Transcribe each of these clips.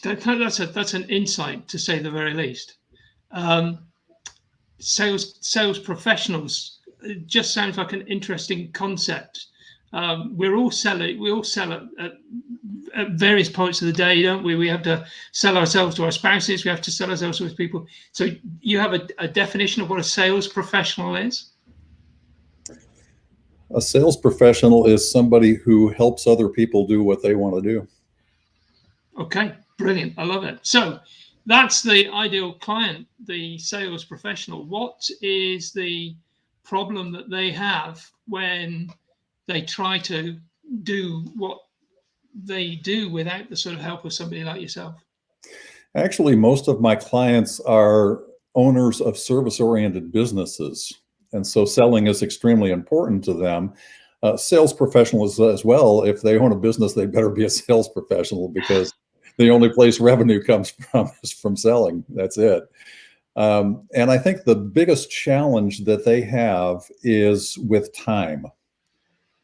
that's an insight, to say the very least. Um, sales professionals, it just sounds like an interesting concept. We're all selling. We all sell at various points of the day, don't we? We have to sell ourselves to our spouses. We have to sell ourselves to people. So you have a definition of what a sales professional is? A sales professional is somebody who helps other people do what they want to do. Okay, brilliant. I love it. So that's the ideal client, the sales professional. What is the problem that they have when they try to do what they do without the sort of help of somebody like yourself? Actually, most of my clients are owners of service-oriented businesses. And so selling is extremely important to them. Sales professionals as well. If they own a business, they better be a sales professional, because the only place revenue comes from is from selling. That's it. And I think the biggest challenge that they have is with time.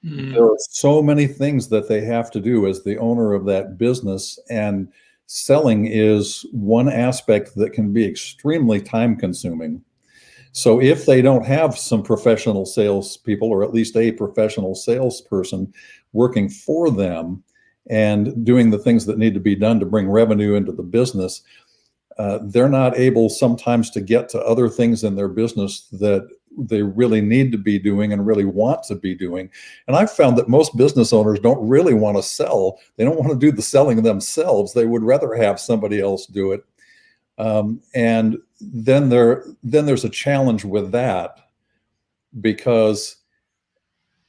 There are so many things that they have to do as the owner of that business, and selling is one aspect that can be extremely time consuming. So if they don't have some professional salespeople, or at least a professional salesperson working for them and doing the things that need to be done to bring revenue into the business, they're not able sometimes to get to other things in their business that they really need to be doing and really want to be doing. And I've found that most business owners don't really want to sell. They don't want to do the selling themselves. They would rather have somebody else do it. And then there's a challenge with that, because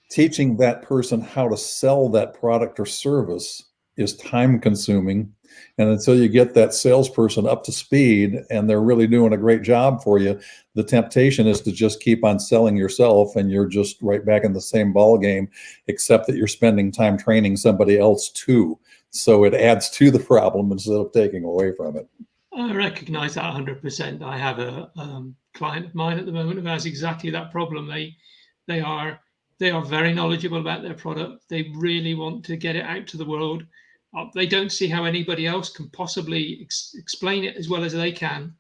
teaching that person how to sell that product or service is time consuming. And until you get that salesperson up to speed and they're really doing a great job for you, the temptation is to just keep on selling yourself, and you're just right back in the same ball game, except that you're spending time training somebody else too. So it adds to the problem instead of taking away from it. I recognize that 100%. I have a client of mine at the moment who has exactly that problem. They are very knowledgeable about their product. They really want to get it out to the world. They don't see how anybody else can possibly explain it as well as they can.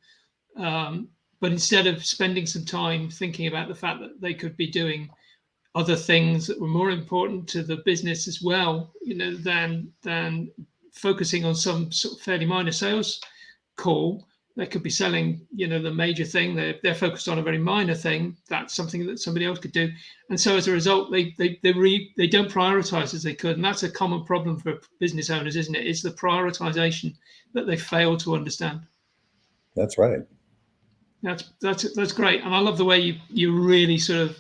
But instead of spending some time thinking about the fact that they could be doing other things that were more important to the business as well, than focusing on some sort of fairly minor sales call, they could be selling, the major thing. They're focused on a very minor thing. That's something that somebody else could do. And so as a result, they don't prioritize as they could. And that's a common problem for business owners, isn't it? It's the prioritization that they fail to understand. That's right. That's great. And I love the way you really sort of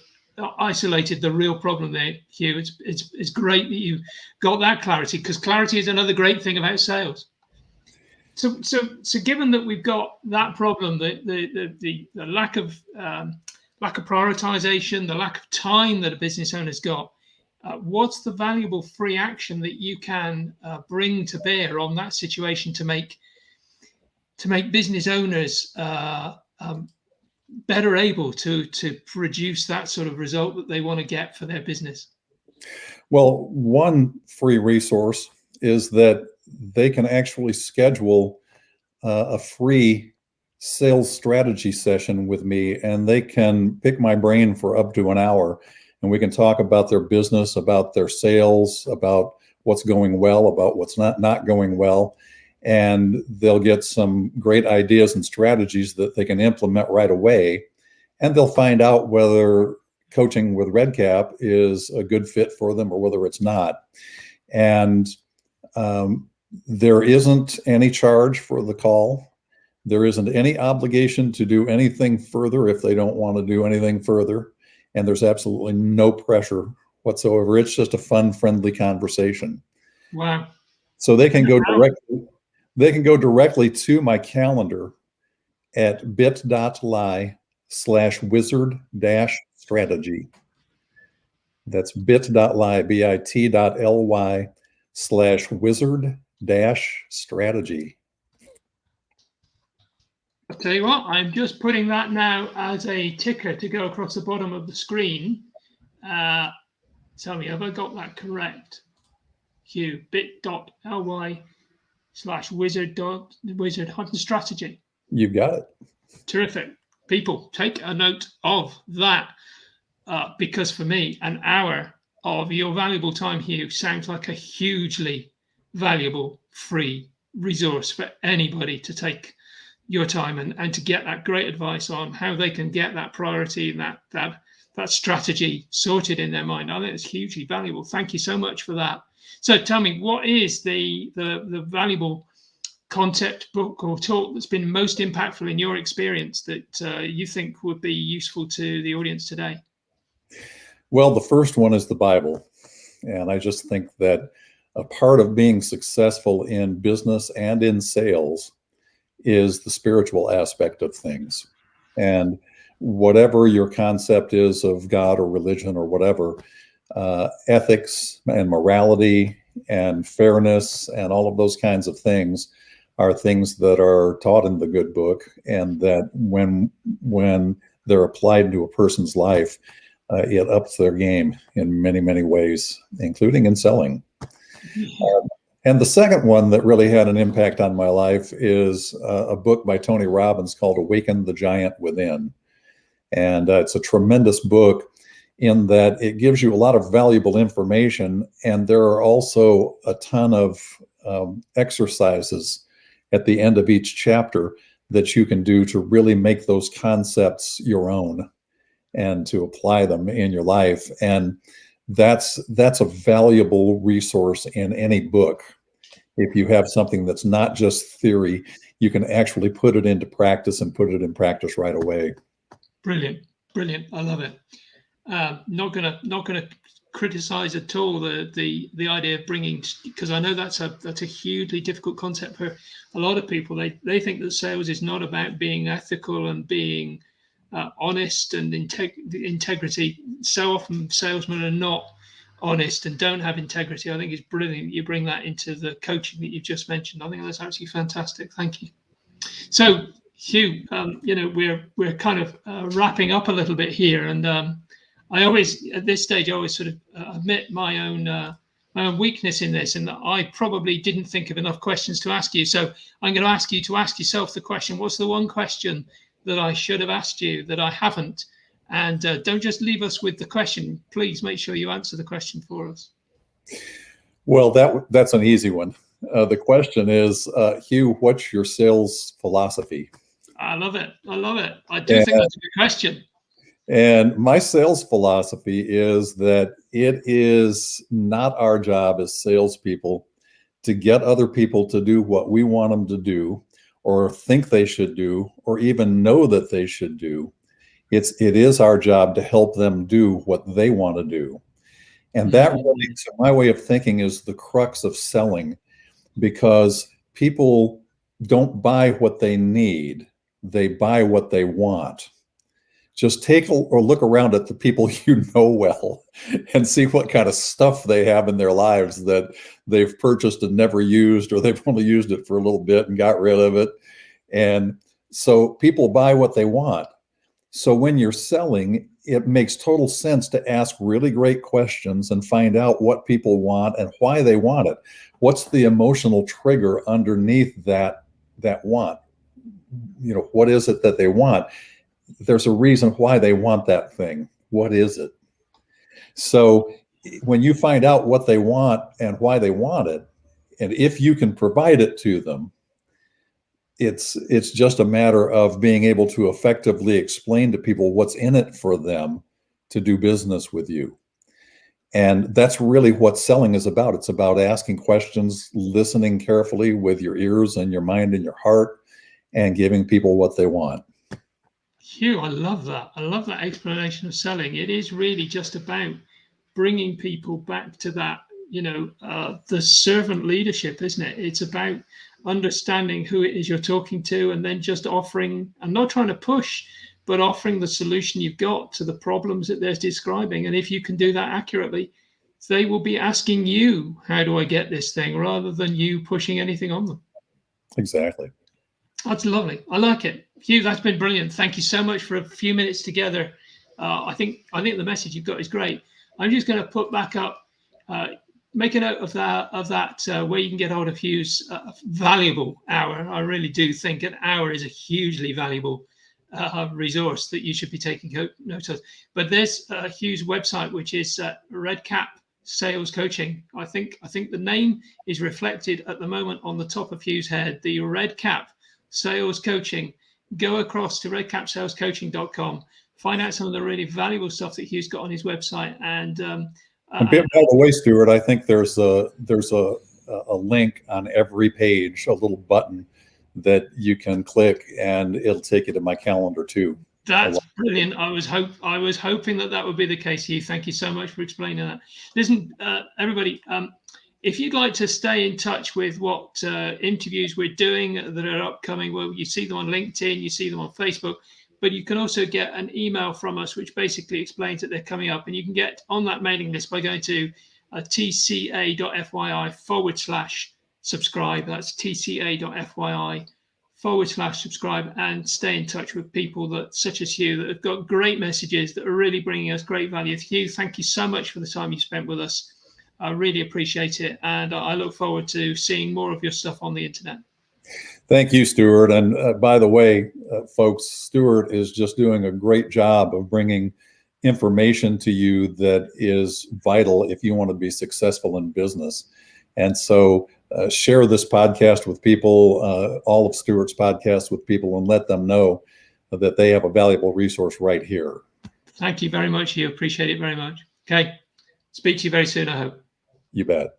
isolated the real problem there, Hugh. It's great that you got that clarity, because clarity is another great thing about sales. So given that we've got that problem, the lack of prioritization, the lack of time that a business owner's got, what's the valuable free action that you can bring to bear on that situation to make business owners better able to produce that sort of result that they want to get for their business? Well, one free resource is that they can actually schedule a free sales strategy session with me, and they can pick my brain for up to an hour, and we can talk about their business, about their sales, about what's going well, about what's not going well, and they'll get some great ideas and strategies that they can implement right away, and they'll find out whether coaching with RedCap is a good fit for them or whether it's not. And there isn't any charge for the call. There isn't any obligation to do anything further if they don't want to do anything further. And there's absolutely no pressure whatsoever. It's just a fun, friendly conversation. Wow. So they can go directly to my calendar at bit.ly/wizard-strategy. That's bit.ly, bit.ly/wizard-strategy. I'll tell you what, I'm just putting that now as a ticker to go across the bottom of the screen. Tell me, have I got that correct, Hugh? Bit.ly wizard-strategy. You got it. Terrific. People, take a note of that, because for me, an hour of your valuable time, Hugh, sounds like a hugely valuable free resource for anybody to take your time and to get that great advice on how they can get that priority and that strategy sorted in their mind. I think it's hugely valuable. Thank you so much for that. So tell me, what is the valuable concept, book, or talk that's been most impactful in your experience that you think would be useful to the audience today? Well, the first one is the Bible. And I just think that a part of being successful in business and in sales is the spiritual aspect of things. And whatever your concept is of God or religion or whatever, ethics and morality and fairness and all of those kinds of things are things that are taught in the good book, and that when they're applied to a person's life, it ups their game in many, many ways, including in selling. And the second one that really had an impact on my life is a book by Tony Robbins called Awaken the Giant Within. And it's a tremendous book in that it gives you a lot of valuable information. And there are also a ton of exercises at the end of each chapter that you can do to really make those concepts your own and to apply them in your life. And that's a valuable resource in any book. If you have something that's not just theory, you can actually put it into practice and put it in practice right away. Brilliant. I love it. Not gonna criticize at all the idea of bringing, because I know that's a hugely difficult concept for a lot of people. They think that sales is not about being ethical and being honest and integrity. So often salesmen are not honest and don't have integrity. I think it's brilliant you bring that into the coaching that you've just mentioned. I think that's absolutely fantastic. Thank you. So Hugh, we're kind of wrapping up a little bit here, and I always, at this stage, I always sort of admit my own weakness in this, and that I probably didn't think of enough questions to ask you. So I'm going to ask you to ask yourself the question: what's the one question that I should have asked you that I haven't? And don't just leave us with the question. Please make sure you answer the question for us. Well, that's an easy one. The question is, Hugh, what's your sales philosophy? I love it. I do think that's a good question. And my sales philosophy is that it is not our job as salespeople to get other people to do what we want them to do, or think they should do, or even know that they should do. It is our job to help them do what they want to do. And that really, to my way of thinking, is the crux of selling, because people don't buy what they need, they buy what they want. Just take or look around at the people you know well and see what kind of stuff they have in their lives that they've purchased and never used, or they've only used it for a little bit and got rid of it. And so people buy what they want. So when you're selling, it makes total sense to ask really great questions and find out what people want and why they want it. What's the emotional trigger underneath that want? What is it that they want? There's a reason why they want that thing. What is it? So when you find out what they want and why they want it, and if you can provide it to them, it's just a matter of being able to effectively explain to people what's in it for them to do business with you. And that's really what selling is about. It's about asking questions, listening carefully with your ears and your mind and your heart, and giving people what they want. Hugh, I love that. I love that explanation of selling. It is really just about bringing people back to that, the servant leadership, isn't it? It's about understanding who it is you're talking to, and then just offering, and not trying to push, but offering the solution you've got to the problems that they're describing. And if you can do that accurately, they will be asking you, how do I get this thing, rather than you pushing anything on them. Exactly. That's lovely. I like it. Hugh, that's been brilliant. Thank you so much for a few minutes together. I think the message you've got is great. I'm just going to put back up make a note of that where you can get hold of Hugh's valuable hour. I really do think an hour is a hugely valuable resource that you should be taking note of. But there's Hugh's website, which is Redcap Sales Coaching. I think the name is reflected at the moment on the top of Hugh's head, the Redcap Sales Coaching. Go across to redcapsalescoaching.com, find out some of the really valuable stuff that Hugh's got on his website. And by the way, Stuart, I think there's a link on every page, a little button that you can click, and it'll take you to my calendar too. That's brilliant. I was hoping that would be the case, Hugh. Thank you so much for explaining that. Listen, everybody, if you'd like to stay in touch with what interviews we're doing that are upcoming, well, you see them on LinkedIn, you see them on Facebook, but you can also get an email from us, which basically explains that they're coming up. And you can get on that mailing list by going to tca.fyi/subscribe. That's tca.fyi/subscribe, and stay in touch with people that, such as Hugh, that have got great messages that are really bringing us great value. Hugh, thank you so much for the time you spent with us. I really appreciate it. And I look forward to seeing more of your stuff on the internet. Thank you, Stuart. And by the way, folks, Stuart is just doing a great job of bringing information to you that is vital if you want to be successful in business. And so share this podcast with people, all of Stuart's podcasts with people, and let them know that they have a valuable resource right here. Thank you very much, Hugh. Appreciate it very much. Okay. Speak to you very soon, I hope. You bet.